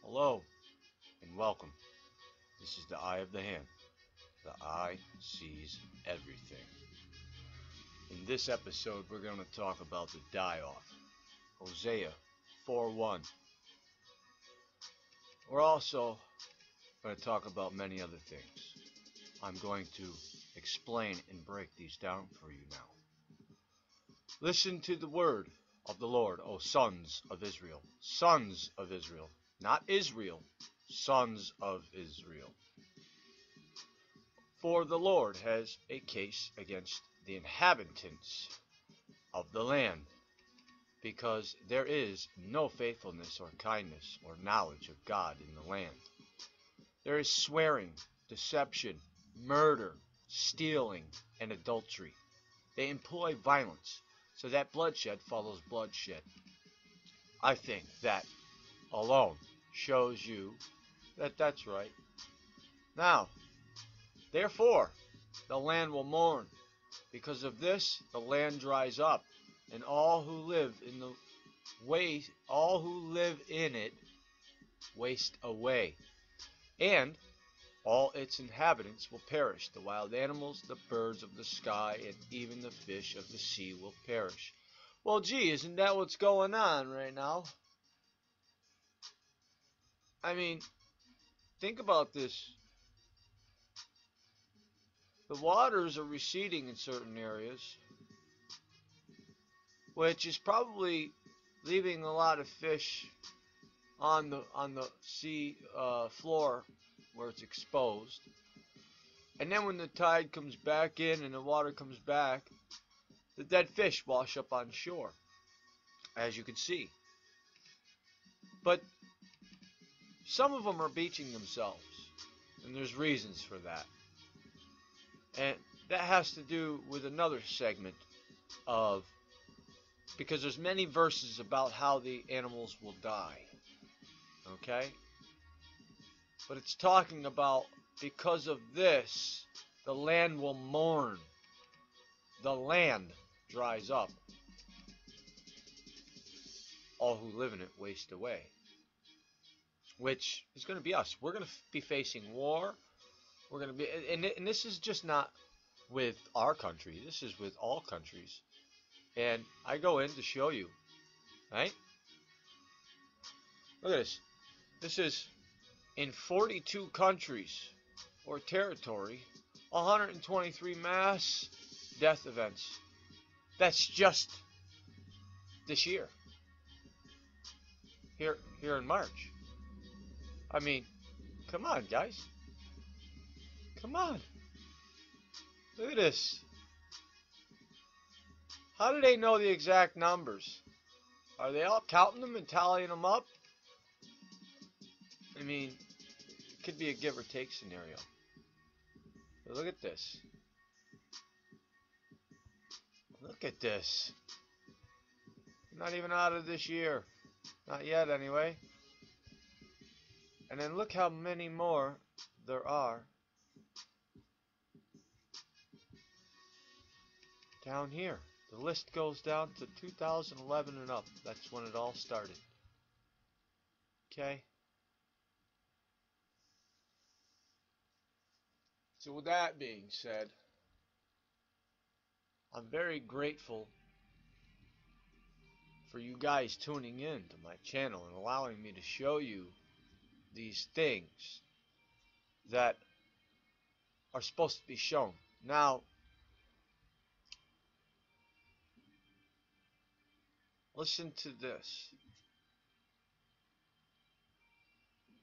Hello and welcome. This is the Eye of the Hand. The eye sees everything. In this episode, we're going to talk about the die-off. Hosea 4:1. We're also going to talk about many other things. I'm going to explain and break these down for you now. Listen to the word of the Lord, O sons of Israel. Sons of Israel. Not Israel. Sons of Israel. For the Lord has a case against the inhabitants of the land, because there is no faithfulness or kindness or knowledge of God in the land. There is swearing, deception, murder, stealing, and adultery. They employ violence, so that bloodshed follows bloodshed. I think that alone shows you that that's right. Now, therefore, the land will mourn. Because of this, the land dries up, and all who live in it waste away. And all its inhabitants will perish. The wild animals, the birds of the sky, and even the fish of the sea will perish. Well, gee, isn't that what's going on right now? I mean, think about this. The waters are receding in certain areas, which is probably leaving a lot of fish on the sea floor where it's exposed. And then when the tide comes back in and the water comes back, the dead fish wash up on shore, as you can see. But some of them are beaching themselves, and there's reasons for that. And that has to do with another segment of, because there's many verses about how the animals will die. Okay? But it's talking about, because of this, the land will mourn. The land dries up. All who live in it waste away. Which is going to be us. We're going to be facing war. We're going to be, and this is just not with our country. This is with all countries. And I go in to show you, right? Look at this. This is in 42 countries or territory, 123 mass death events. That's just this year. Here in March. I mean, come on, guys. Come on. Look at this. How do they know the exact numbers? Are they all counting them and tallying them up? I mean, it could be a give or take scenario. But look at this. Look at this. Not even out of this year. Not yet, anyway. And then look how many more there are down here. The list goes down to 2011 and up. That's when it all started. Okay? So with that being said, I'm very grateful for you guys tuning in to my channel and allowing me to show you these things that are supposed to be shown. Now, listen to this.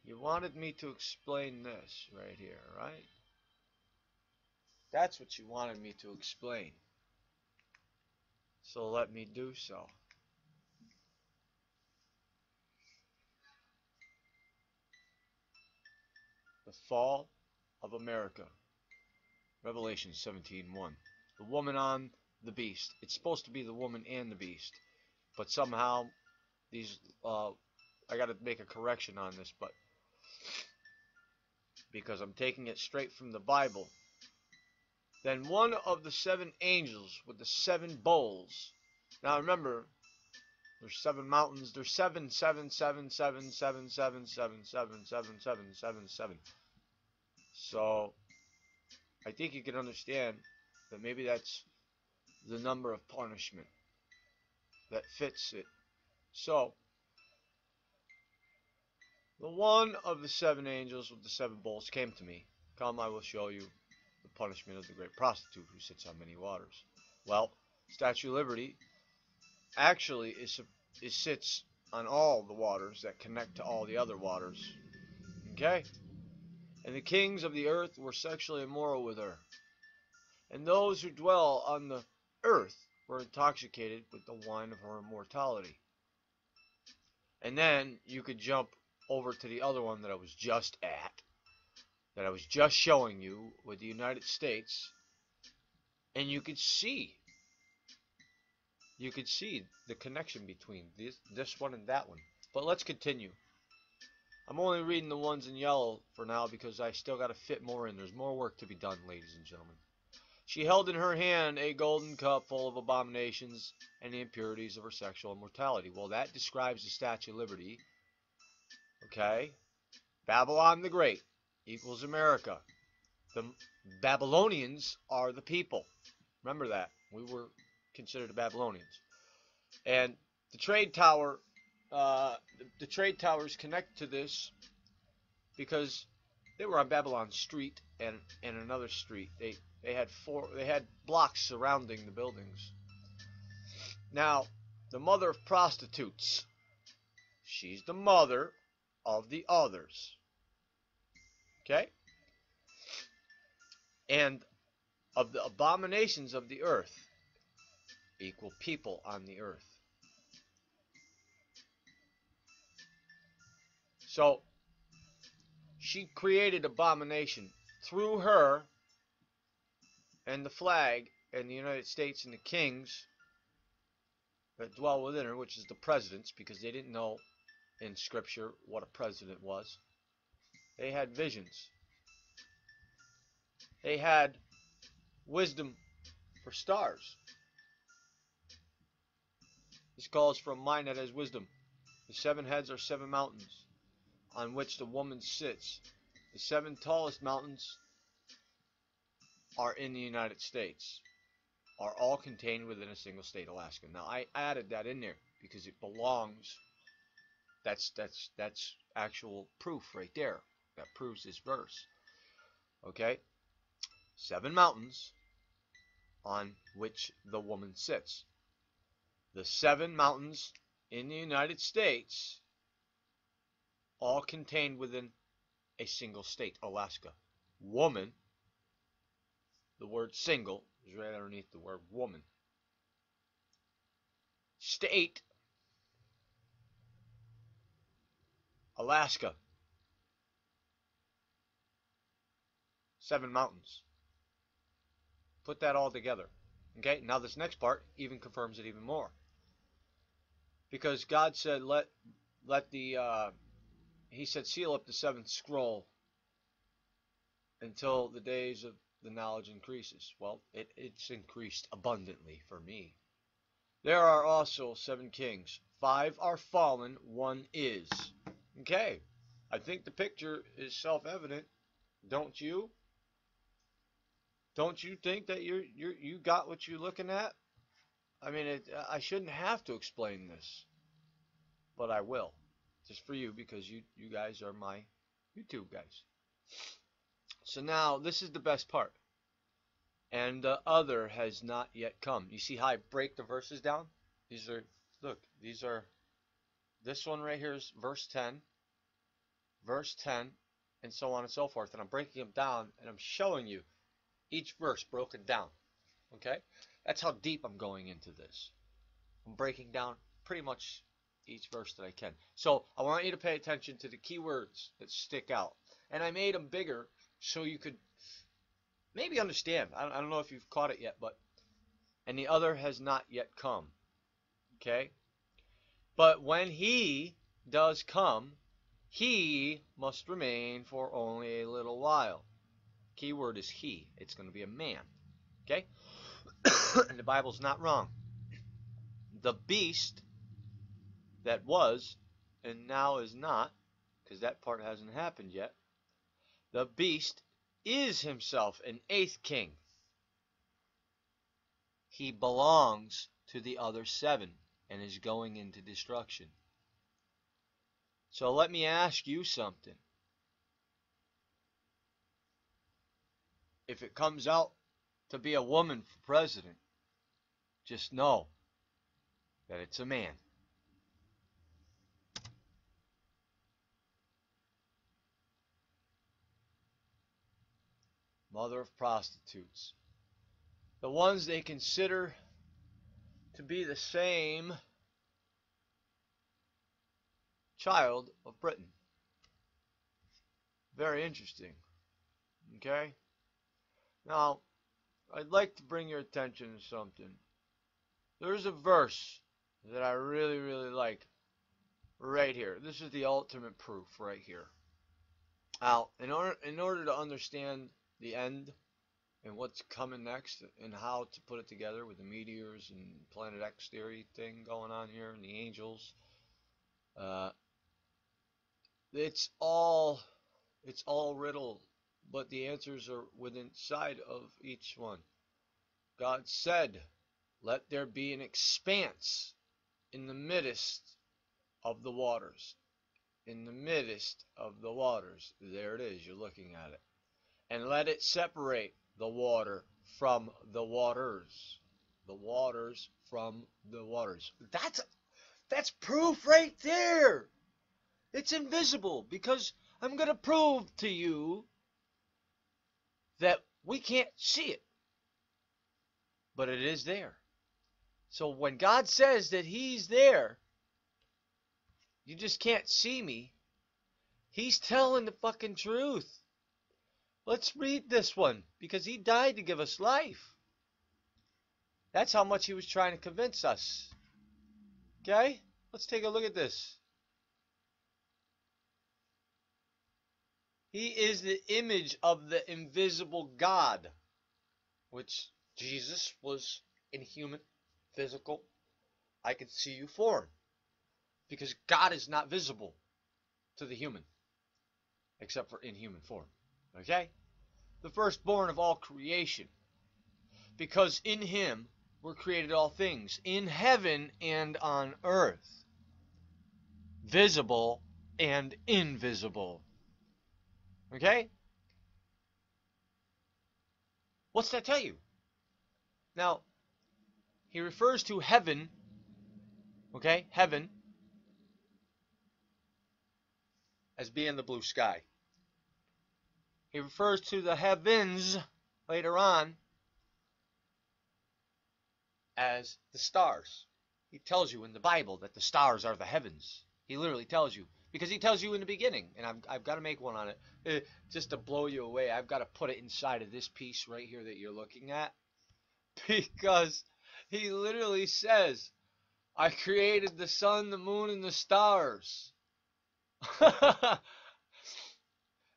You wanted me to explain this right here, right? That's what you wanted me to explain. So let me do so. The fall of America. Revelation 17:1. The woman on the beast. It's supposed to be the woman and the beast. But somehow, these, I got to make a correction on this, but because I'm taking it straight from the Bible. Then one of the 7 angels with the 7 bowls. Now remember, there's 7 mountains. There's 7, 7, 7, 7, 7, 7, 7, 7, 7, 7, 7, 7. So I think you can understand that maybe that's the number of punishment that fits it. So the one of the 7 angels with the 7 bowls came to me. Come, I will show you the punishment of the great prostitute who sits on many waters. Well, Statue of Liberty actually it sits on all the waters that connect to all the other waters. Okay? And the kings of the earth were sexually immoral with her. And those who dwell on the earth were intoxicated with the wine of her immortality. And then you could jump over to the other one that I was just at, that I was just showing you with the United States, and you could see the connection between this one and that one. But let's continue. I'm only reading the ones in yellow for now because I still got to fit more in. There's more work to be done, ladies and gentlemen. She held in her hand a golden cup full of abominations and the impurities of her sexual immortality. Well, that describes the Statue of Liberty. Okay? Babylon the Great equals America. The Babylonians are the people. Remember that. We were considered the Babylonians. And the trade tower, the trade towers connect to this because they were on Babylon Street and another street. They had blocks surrounding the buildings. Now, the mother of prostitutes. She's the mother of the others. Okay? And of the abominations of the earth equal people on the earth. So she created abomination through her and the flag and the United States and the kings that dwell within her, which is the presidents, because they didn't know in Scripture what a president was. They had visions. They had wisdom for stars. This calls for a mind that has wisdom. The 7 heads are 7 mountains on which the woman sits. The 7 tallest mountains are in the United States, are all contained within a single state, Alaska. Now, I added that in there because it belongs. That's actual proof right there. That proves this verse. Okay? 7 mountains on which the woman sits. The 7 mountains in the United States, all contained within a single state, Alaska. Woman, the word single is right underneath the word woman. State, Alaska. 7 mountains. Put that all together. Okay, now this next part even confirms it even more. Because God said, He said, seal up the 7th scroll until the days of the knowledge increases. Well, it's increased abundantly for me. There are also 7 kings. 5 are fallen, 1 is. Okay, I think the picture is self-evident, don't you? Don't you think that you got what you're looking at? I mean, I shouldn't have to explain this, but I will, just for you, because you guys are my YouTube guys. So now this is the best part. And the other has not yet come. You see how I break the verses down? These are, this one right here is verse 10, and so on and so forth. And I'm breaking them down, and I'm showing you each verse broken down. Okay? That's how deep I'm going into this. I'm breaking down pretty much each verse that I can. So I want you to pay attention to the key words that stick out. And I made them bigger so you could maybe understand. I don't know if you've caught it yet, but and the other has not yet come. Okay? But when he does come, he must remain for only a little while. Key word is he. It's going to be a man. Okay? And the Bible's not wrong. The beast that was and now is not, because that part hasn't happened yet, the beast is himself an eighth king. He belongs to the other seven and is going into destruction. So let me ask you something. If it comes out to be a woman for president, just know that it's a man. Mother of prostitutes. The ones they consider to be the same child of Britain. Very interesting. Okay? Now, I'd like to bring your attention to something. There's a verse that I really, really like right here. This is the ultimate proof right here. Now, in order to understand the end and what's coming next and how to put it together with the meteors and Planet X theory thing going on here and the angels, it's all riddle, but the answers are within inside of each one. God said, "Let there be an expanse in the midst of the waters." In the midst of the waters. There it is. You're looking at it. And let it separate the water from the waters. The waters from the waters. That's proof right there. It's invisible because I'm going to prove to you that we can't see it. But it is there. So when God says that He's there, you just can't see me, He's telling the fucking truth. Let's read this one, because He died to give us life. That's how much He was trying to convince us. Okay? Let's take a look at this. He is the image of the invisible God, which Jesus was in human, physical, I can see you form. Because God is not visible to the human, except for in human form. Okay? The firstborn of all creation. Because in Him were created all things, in heaven and on earth, visible and invisible. Okay? What's that tell you? Now, He refers to heaven, okay, heaven, as being the blue sky. He refers to the heavens later on as the stars. He tells you in the Bible that the stars are the heavens. He literally tells you. Because He tells you in the beginning. And I've got to make one on it. Just to blow you away, I've got to put it inside of this piece right here that you're looking at. Because He literally says, "I created the sun, the moon, and the stars."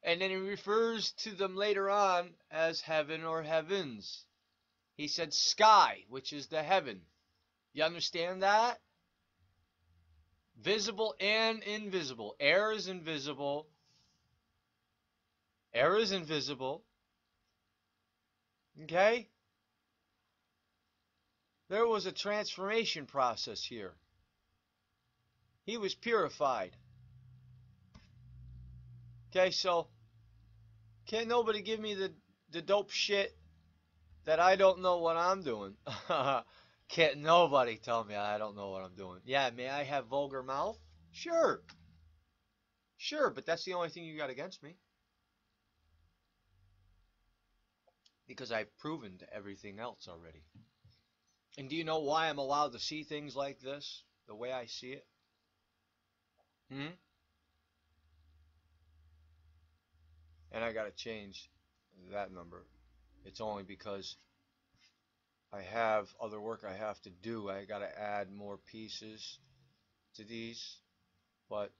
And then He refers to them later on as heaven or heavens. He said sky, which is the heaven. You understand that? Visible and invisible. Air is invisible. Air is invisible. Okay? There was a transformation process here. He was purified. Okay, so can't nobody give me the dope shit that I don't know what I'm doing. Can't nobody tell me I don't know what I'm doing. Yeah, may I have vulgar mouth? Sure. Sure, but that's the only thing you got against me. Because I've proven to everything else already. And do you know why I'm allowed to see things like this? The way I see it? And I got to change that number. It's only because I have other work I have to do. I got to add more pieces to these. But,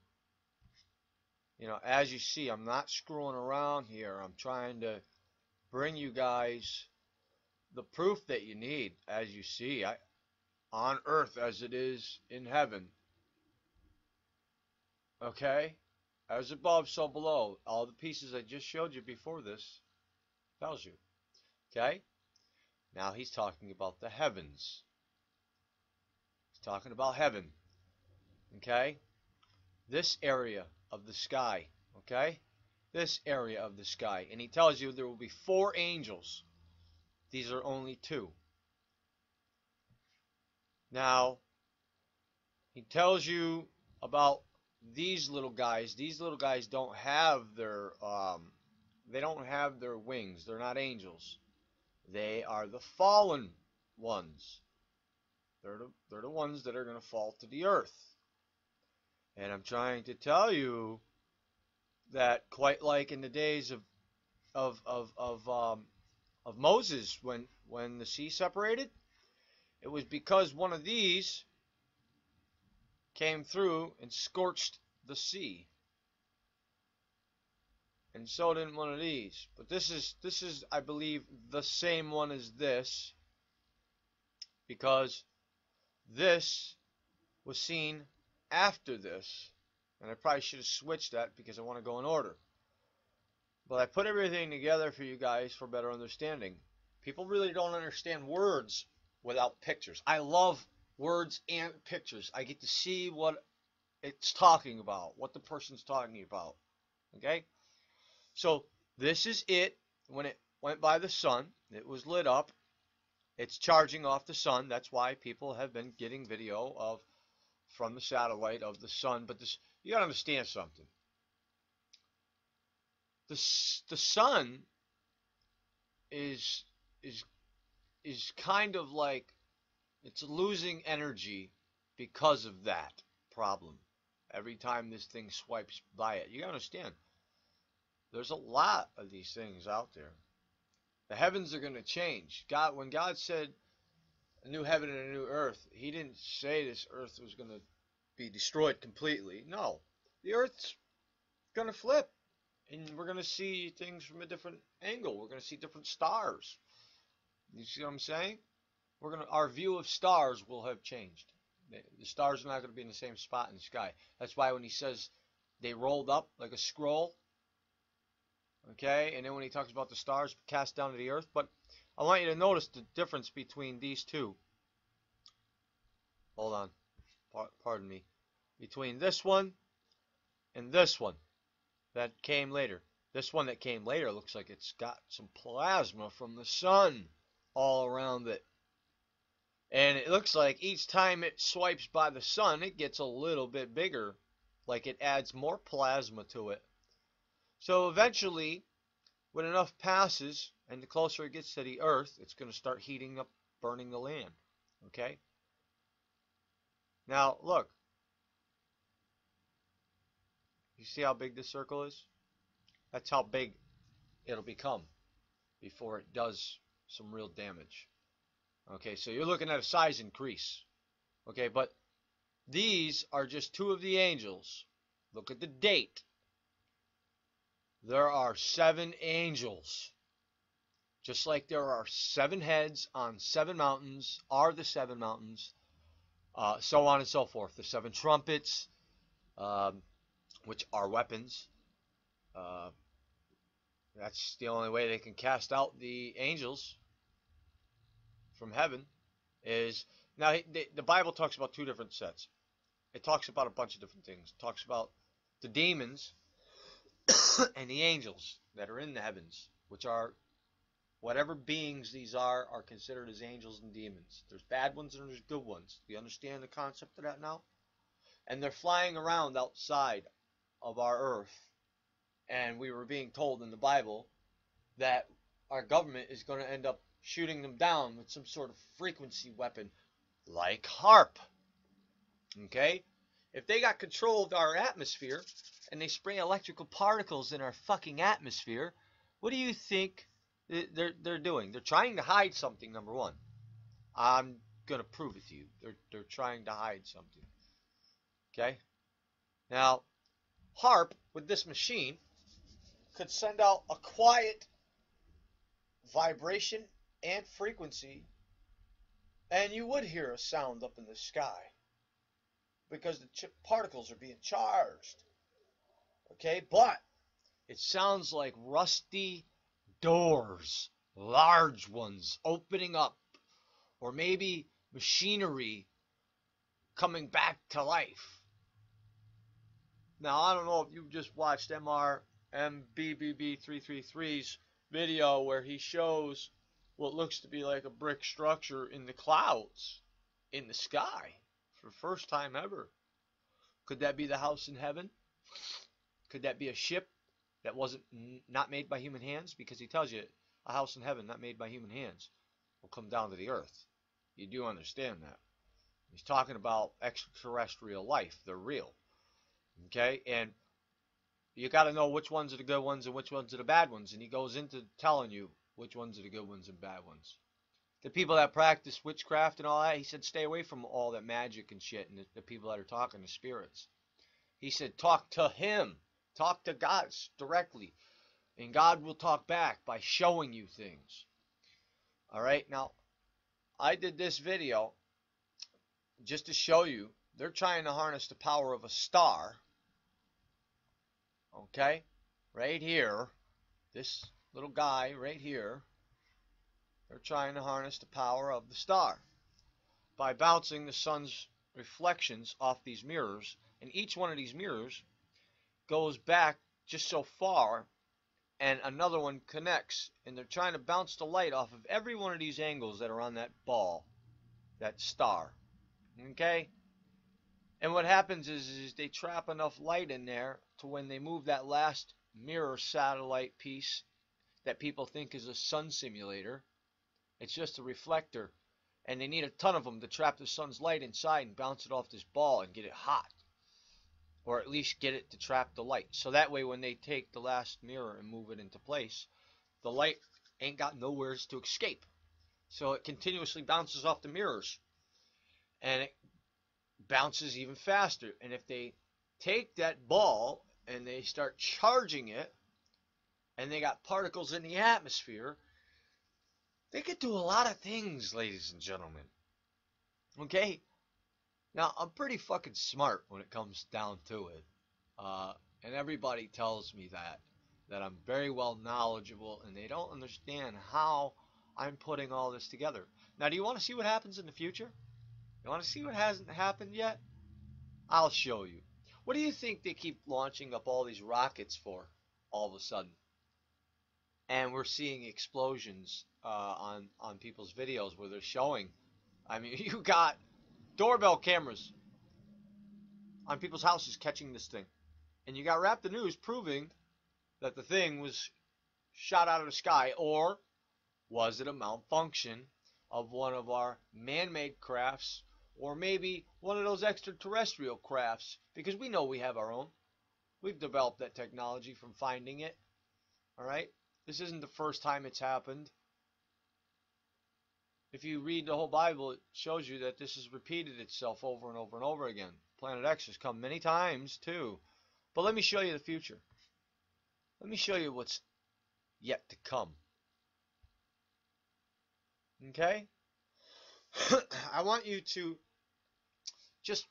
you know, as you see, I'm not screwing around here. I'm trying to bring you guys the proof that you need, as you see, on earth as it is in heaven. Okay? As above, so below. All the pieces I just showed you before this tells you. Okay? Now he's talking about the heavens. He's talking about heaven. Okay? This area of the sky. Okay? This area of the sky. And he tells you there will be 4 angels. These are only 2. Now, he tells you about these little guys. These little guys don't have their wings. They're not angels. They are the fallen ones. They're the ones that are going to fall to the earth. And I'm trying to tell you that, quite like in the days of Moses, when the sea separated, it was because one of these came through and scorched the sea. And so did one of these. But this is, I believe, the same one as this, because this was seen after this. And I probably should have switched that because I want to go in order. But I put everything together for you guys for better understanding. People really don't understand words without pictures. I love words and pictures. I get to see what it's talking about, what the person's talking about. Okay? So this is it. When it went by the sun, it was lit up. It's charging off the sun. That's why people have been getting video from the satellite of the sun. But this, you got to understand something. The sun is kind of like, it's losing energy because of that problem. Every time this thing swipes by it, you gotta understand, there's a lot of these things out there. The heavens are going to change. When God said a new heaven and a new earth, he didn't say this earth was going to be destroyed completely. No, the earth's going to flip, and we're going to see things from a different angle. We're going to see different stars. You see what I'm saying? Our view of stars will have changed. The stars are not going to be in the same spot in the sky. That's why when he says they rolled up like a scroll, okay, and then when he talks about the stars cast down to the earth, but I want you to notice the difference between these two. Hold on. Pardon me. Between this one and this one that came later. This one that came later looks like it's got some plasma from the sun all around it. And it looks like each time it swipes by the sun, it gets a little bit bigger. Like it adds more plasma to it. So eventually, when enough passes, and the closer it gets to the earth, it's going to start heating up, burning the land. Okay? Now, look. You see how big this circle is? That's how big it'll become before it does some real damage. Okay, so you're looking at a size increase. Okay, but these are just 2 of the angels. Look at the date. There are 7 angels. Just like there are 7 heads on 7 mountains, are the 7 mountains, so on and so forth. The 7 trumpets, which are weapons. That's the only way they can cast out the angels from heaven. Is now the Bible talks about 2 different sets. It talks about a bunch of different things. It talks about the demons and the angels that are in the heavens, which are whatever beings these are considered as angels and demons. There's bad ones and there's good ones. Do you understand the concept of that now? And they're flying around outside of our earth. And we were being told in the Bible that our government is going to end up shooting them down with some sort of frequency weapon like HAARP. Okay? If they got control of our atmosphere and they spray electrical particles in our fucking atmosphere, what do you think they're doing? They're trying to hide something, number one. I'm going to prove it to you. They're trying to hide something. Okay? Now, HAARP, with this machine, could send out a quiet vibration and frequency, and you would hear a sound up in the sky because the particles are being charged. Okay, but it sounds like rusty doors, large ones, opening up, or maybe machinery coming back to life. Now, I don't know if you just watched MRMBBB333's video where he shows what looks to be like a brick structure in the clouds, in the sky, for the first time ever. Could that be the house in heaven? Could that be a ship that wasn't not made by human hands? Because he tells you a house in heaven not made by human hands will come down to the earth. You do understand that. He's talking about extraterrestrial life. They're real. Okay? And you got to know which ones are the good ones and which ones are the bad ones. And he goes into telling you which ones are the good ones and bad ones. The people that practice witchcraft and all that, he said stay away from all that magic and shit and the people that are talking to spirits. He said talk to him. Talk to God directly. And God will talk back by showing you things. Alright, now, I did this video just to show you they're trying to harness the power of a star. Okay? Right here. This little guy right here. They're trying to harness the power of the star by bouncing the sun's reflections off these mirrors. And each one of these mirrors goes back just so far and another one connects, and they're trying to bounce the light off of every one of these angles that are on that ball, that star. Okay? And what happens is they trap enough light in there to when they move that last mirror satellite piece that people think is a sun simulator, it's just a reflector, and they need a ton of them to trap the sun's light inside and bounce it off this ball and get it hot. Or at least get it to trap the light. So that way when they take the last mirror and move it into place, the light ain't got nowhere to escape. So it continuously bounces off the mirrors. And it bounces even faster. And if they take that ball and they start charging it, and they got particles in the atmosphere, they could do a lot of things, ladies and gentlemen. Okay? Now, I'm pretty fucking smart when it comes down to it. And everybody tells me that I'm very well knowledgeable, and they don't understand how I'm putting all this together. Now, do you want to see what happens in the future? You want to see what hasn't happened yet? I'll show you. What do you think they keep launching up all these rockets for all of a sudden? And we're seeing explosions on people's videos where they're showing. I mean, you got doorbell cameras on people's houses catching this thing. And you got Rap the News proving that the thing was shot out of the sky. Or was it a malfunction of one of our man-made crafts? Or maybe one of those extraterrestrial crafts? Because we know we have our own. We've developed that technology from finding it. Alright? This isn't the first time it's happened. If you read the whole Bible, it shows you that this has repeated itself over and over and over again. Planet X has come many times too. But let me show you the future. Let me show you what's yet to come. Okay? I want you to just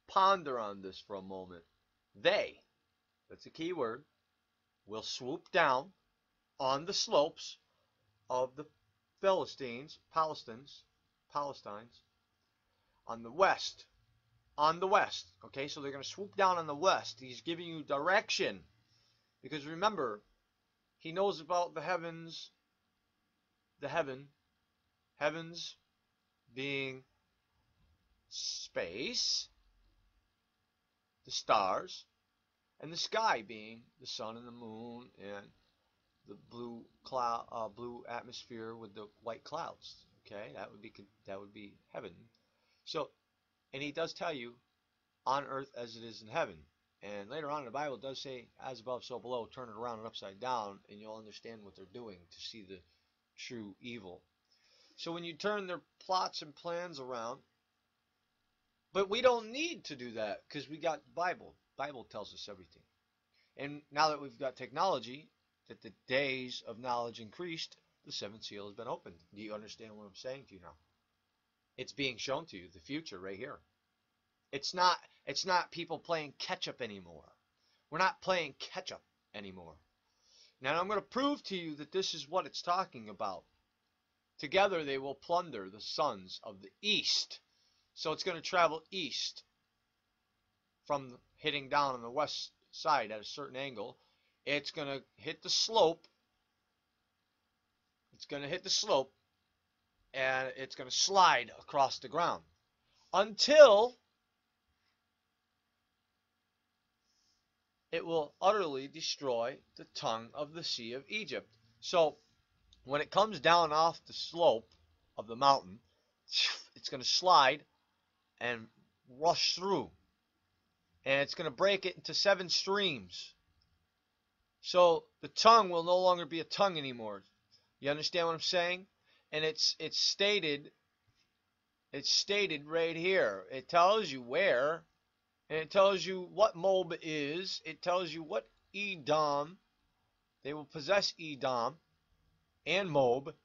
ponder on this for a moment. They, that's a key word, will swoop down on the slopes of the Palestines, on the west. Okay, so they're going to swoop down on the west. He's giving you direction. Because remember, he knows about the heavens, heavens being space, the stars, and the sky being the sun and the moon and the blue atmosphere with the white clouds. Okay, that would be heaven. So, and he does tell you, on earth as it is in heaven. And later on in the Bible it does say, as above, so below, turn it around and upside down, and you'll understand what they're doing to see the true evil. So when you turn their plots and plans around, but we don't need to do that because we got the Bible. The Bible tells us everything. And now that we've got technology, that the days of knowledge increased, the seventh seal has been opened. Do you understand what I'm saying to you now? It's being shown to you, the future right here. It's not people playing catch up anymore. We're not playing catch up anymore. Now I'm going to prove to you that this is what it's talking about. Together they will plunder the sons of the east. So it's going to travel east from hitting down on the west side at a certain angle. It's going to hit the slope. It's going to hit the slope, and it's going to slide across the ground until it will utterly destroy the tongue of the Sea of Egypt. So when it comes down off the slope of the mountain, it's going to slide and rush through. And it's going to break it into 7 streams. So the tongue will no longer be a tongue anymore. You understand what I'm saying? And it's stated right here. It tells you where, and it tells you what Moab is. It tells you what Edom. They will possess Edom and Moab,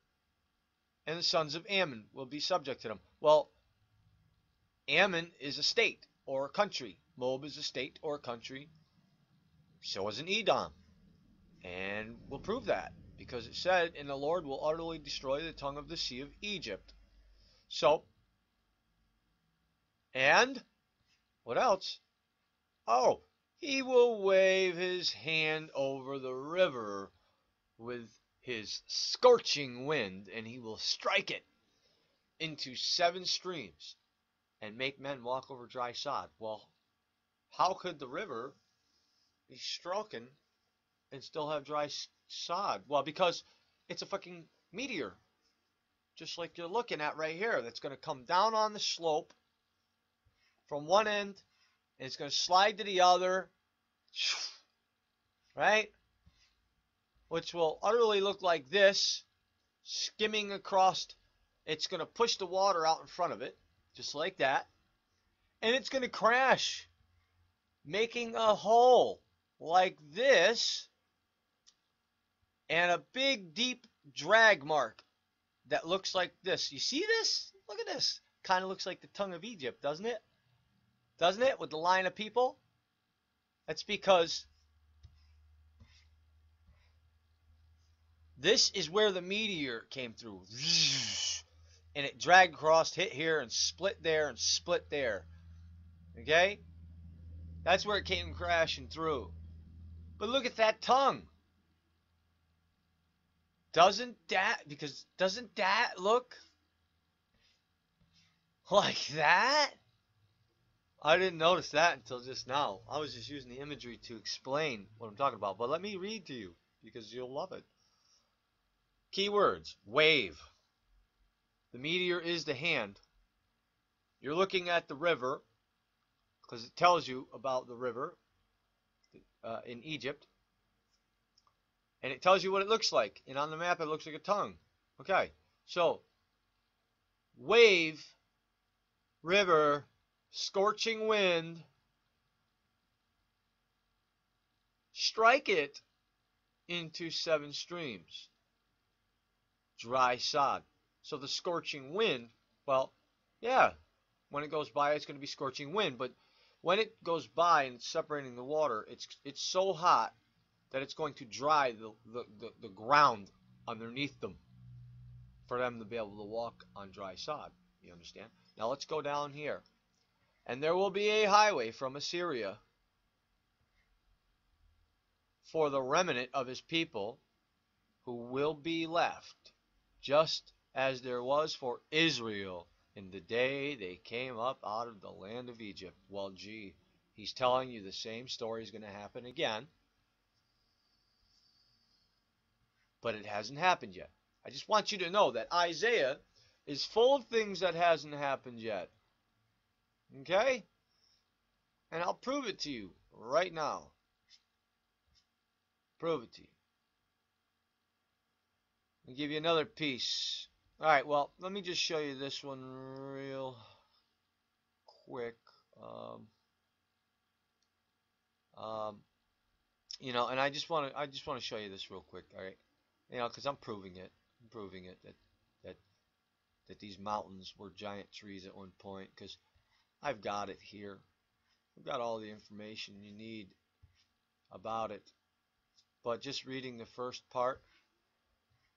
and the sons of Ammon will be subject to them. Well, Ammon is a state or a country. Moab is a state or a country. So is an Edom. And we'll prove that, because it said, and the Lord will utterly destroy the tongue of the Sea of Egypt. So, and what else? Oh, he will wave his hand over the river with his scorching wind, and he will strike it into 7 streams and make men walk over dry sod. Well, how could the river be stroking and still have dry sod? Well, because it's a fucking meteor, just like you're looking at right here, that's going to come down on the slope from one end, and it's going to slide to the other, right? Which will utterly look like this, skimming across. It's going to push the water out in front of it, just like that, and it's going to crash, making a hole like this, and a big deep drag mark that looks like this. You see this? Look at this. Kind of looks like the tongue of Egypt, doesn't it? Doesn't it? With the line of people? That's because this is where the meteor came through. And it dragged across, hit here, and split there, and split there. Okay? That's where it came crashing through. But look at that tongue. Doesn't that look like that? I didn't notice that until just now. I was just using the imagery to explain what I'm talking about. But let me read to you, because you'll love it. Keywords: wave. The meteor is the hand. You're looking at the river, because it tells you about the river in Egypt. And it tells you what it looks like. And on the map, it looks like a tongue. Okay, so wave, river, scorching wind, strike it into 7 streams. Dry sod. So the scorching wind, well, yeah, when it goes by, it's going to be scorching wind. But when it goes by and separating the water, it's so hot that it's going to dry the ground underneath them for them to be able to walk on dry sod. You understand? Now let's go down here. And there will be a highway from Assyria for the remnant of his people who will be left, just as there was for Israel in the day they came up out of the land of Egypt. Well, gee, he's telling you the same story is going to happen again. But it hasn't happened yet. I just want you to know that Isaiah is full of things that hasn't happened yet. Okay? And I'll prove it to you right now. Prove it to you. I'll give you another piece. Alright, well, let me just show you this one real quick. You know, and I just want to show you this real quick, alright? You know, because I'm proving it. proving it, that that these mountains were giant trees at one point, because I've got it here. I've got all the information you need about it. But just reading the first part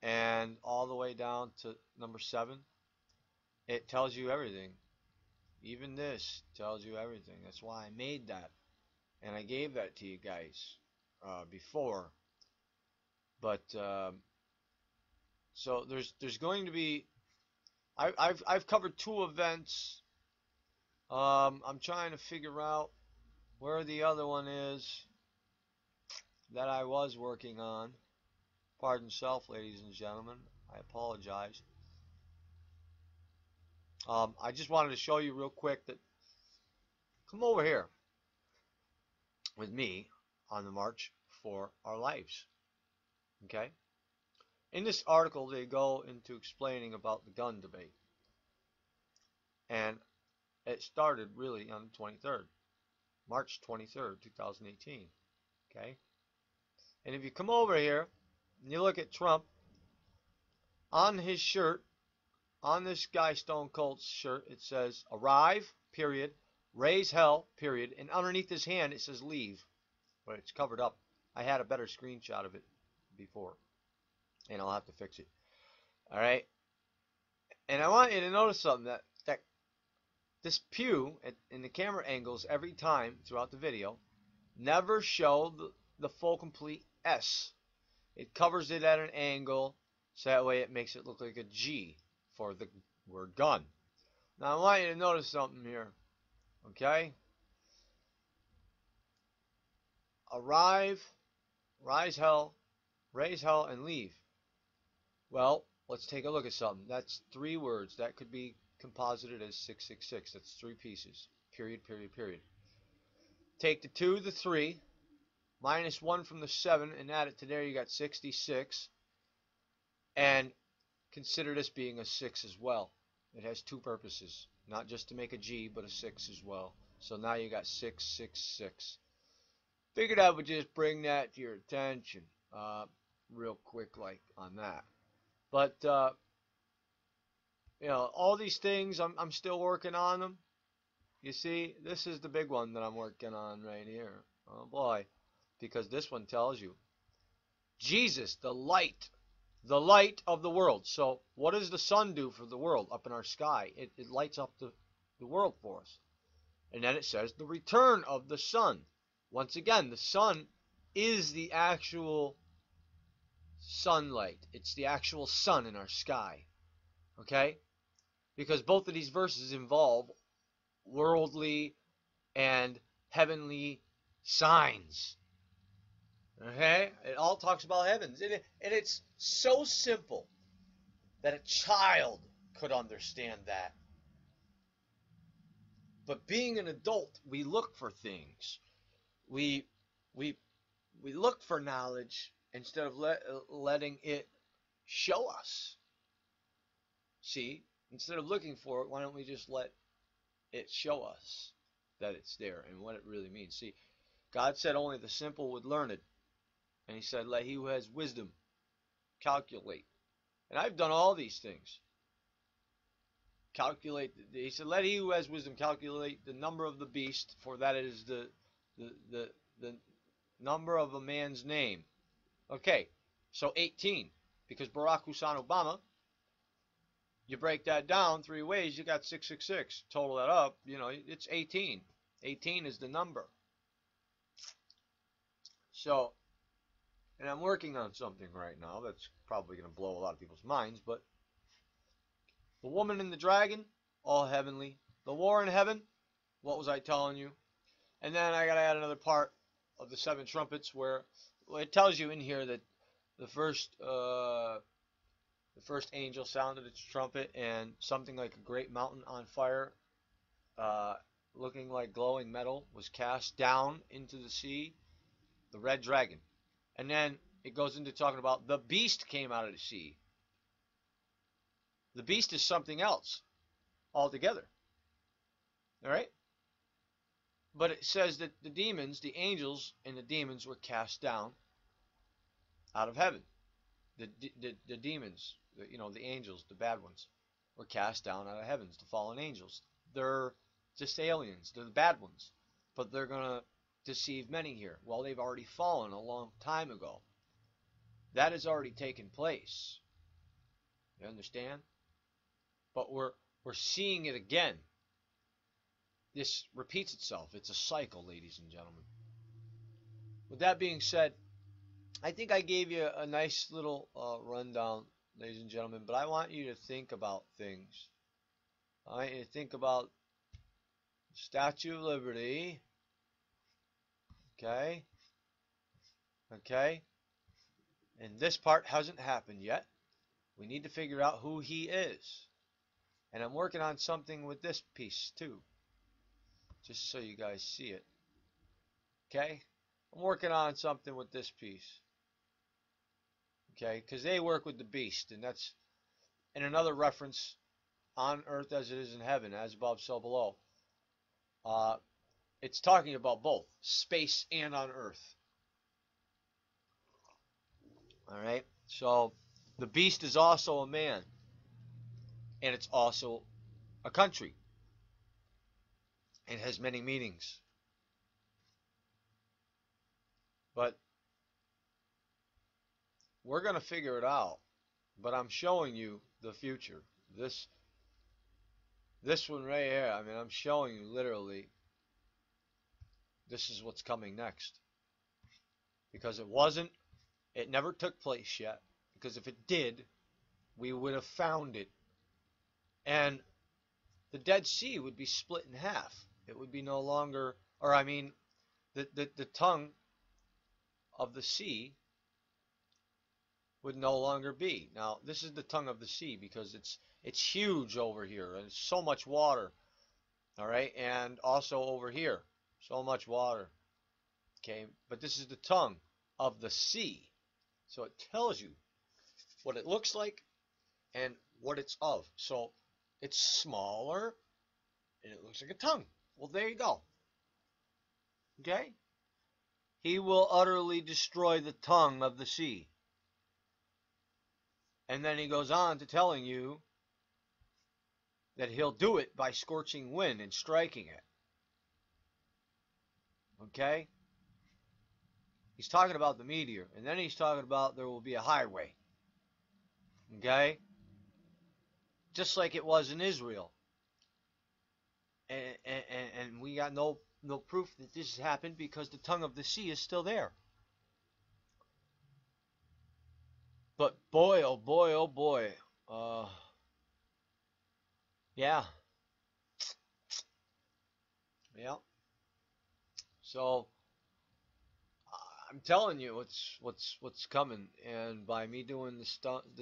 and all the way down to number 7, it tells you everything. Even this tells you everything. That's why I made that. And I gave that to you guys before. But so there's going to be, I've covered 2 events. I'm trying to figure out where the other one is that I was working on. Pardon self, ladies and gentlemen. I apologize. I just wanted to show you real quick that come over here with me on the march for our lives. Okay? In this article, they go into explaining about the gun debate. And it started really on the 23rd, March 23rd, 2018. Okay? And if you come over here and you look at Trump, on his shirt, on this guy Stone Cold's shirt, it says arrive, period, raise hell, period, and underneath his hand it says leave, but it's covered up. I had a better screenshot of it before, and I'll have to fix it. All right, and I want you to notice something, that this pew in the camera angles every time throughout the video never show the full complete S. It covers it at an angle, so that way it makes it look like a G for the word gun. Now I want you to notice something here, okay? Arrive, rise hell, raise hell, and leave. Well, let's take a look at something. That's 3 words. That could be composited as 666. That's 3 pieces. Period, period, period. Take the 2, the 3, minus 1 from the 7, and add it to there. You got 66. And consider this being a 6 as well. It has 2 purposes. Not just to make a G, but a 6 as well. So now you got 666. Figured I would just bring that to your attention real quick like on that. But, you know, all these things, I'm still working on them. You see, this is the big one that I'm working on right here. Oh boy. Because this one tells you Jesus, the light of the world. So what does the sun do for the world up in our sky? It lights up the world for us. And then it says the return of the sun. Once again, the sun is the actual sunlight. It's the actual sun in our sky. Okay? Because both of these verses involve worldly and heavenly signs. Okay? It all talks about heavens. And it's so simple that a child could understand that. But being an adult, we look for things. We look for knowledge instead of letting it show us. See? Instead of looking for it, why don't we just let it show us that it's there and what it really means? See, God said only the simple would learn it. And he said, let he who has wisdom calculate. And I've done all these things. Calculate. He said, let he who has wisdom calculate the number of the beast, for that is the number of a man's name. Okay, so 18. Because Barack Hussein Obama, you break that down 3 ways, you got 666. Total that up, you know, it's 18. 18 is the number. So, and I'm working on something right now that's probably going to blow a lot of people's minds, but the woman and the dragon, all heavenly. The war in heaven, what was I telling you? And then I got to add another part of the 7 trumpets where it tells you in here that the first angel sounded its trumpet, and something like a great mountain on fire, looking like glowing metal, was cast down into the sea, the red dragon. And then it goes into talking about the beast came out of the sea. The beast is something else altogether. All right? But it says that the demons, the angels and the demons were cast down out of heaven. The demons the angels, the bad ones, were cast down out of heavens, the fallen angels. They're just aliens. They're the bad ones. But they're going to deceive many here. Well, they've already fallen a long time ago. That has already taken place. You understand? But we're seeing it again. This repeats itself. It's a cycle, ladies and gentlemen. With that being said, I think I gave you a nice little rundown, ladies and gentlemen, but I want you to think about things. I want you to think about Statue of Liberty. Okay? Okay? And this part hasn't happened yet. We need to figure out who he is. And I'm working on something with this piece too. Just so you guys see it. Okay? I'm working on something with this piece. Okay? Because they work with the beast. And that's in another reference, on earth as it is in heaven, as above, so below. It's talking about both space and on earth. Alright? So, the beast is also a man. And it's also a country. It has many meanings. But we're going to figure it out. But I'm showing you the future. This one right here, I mean, I'm showing you literally this is what's coming next. Because it never took place yet. Because if it did, we would have found it. And the Dead Sea would be split in half. It would be no longer, the tongue of the sea would no longer be. Now, this is the tongue of the sea because it's huge over here and so much water. All right, and also over here, so much water. Okay, but this is the tongue of the sea. So it tells you what it looks like and what it's of. So it's smaller and it looks like a tongue. Well, there you go. Okay? He will utterly destroy the tongue of the sea. And then he goes on to telling you that he'll do it by scorching wind and striking it. Okay? He's talking about the meteor. And then he's talking about there will be a highway. Okay? Just like it was in Israel. And we got no proof that this has happened because the tongue of the sea is still there. But boy, oh boy, oh boy. Yeah. Yeah. So I'm telling you what's coming, and by me doing the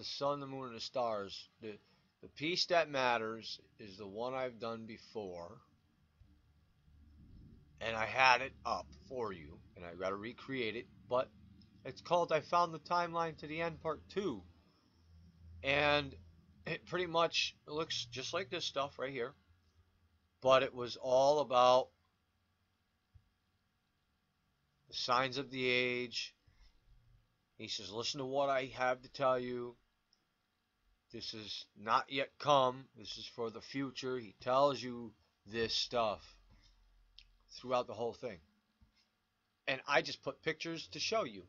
sun, the moon, and the stars, the piece that matters is the one I've done before, and I had it up for you, and I got to recreate it, but it's called I Found the Timeline to the End Part 2, and it pretty much looks just like this stuff right here, but it was all about the signs of the age. He says, listen to what I have to tell you. This is not yet come. This is for the future. He tells you this stuff throughout the whole thing. And I just put pictures to show you.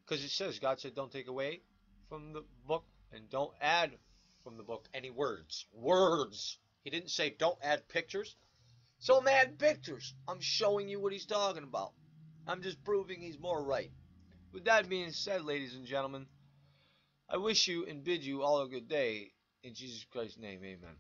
Because it says, God said, don't take away from the book and don't add from the book any words. Words. He didn't say don't add pictures. So I'm adding pictures. I'm showing you what he's talking about. I'm just proving he's more right. With that being said, ladies and gentlemen, I wish you and bid you all a good day. In Jesus Christ's name, amen.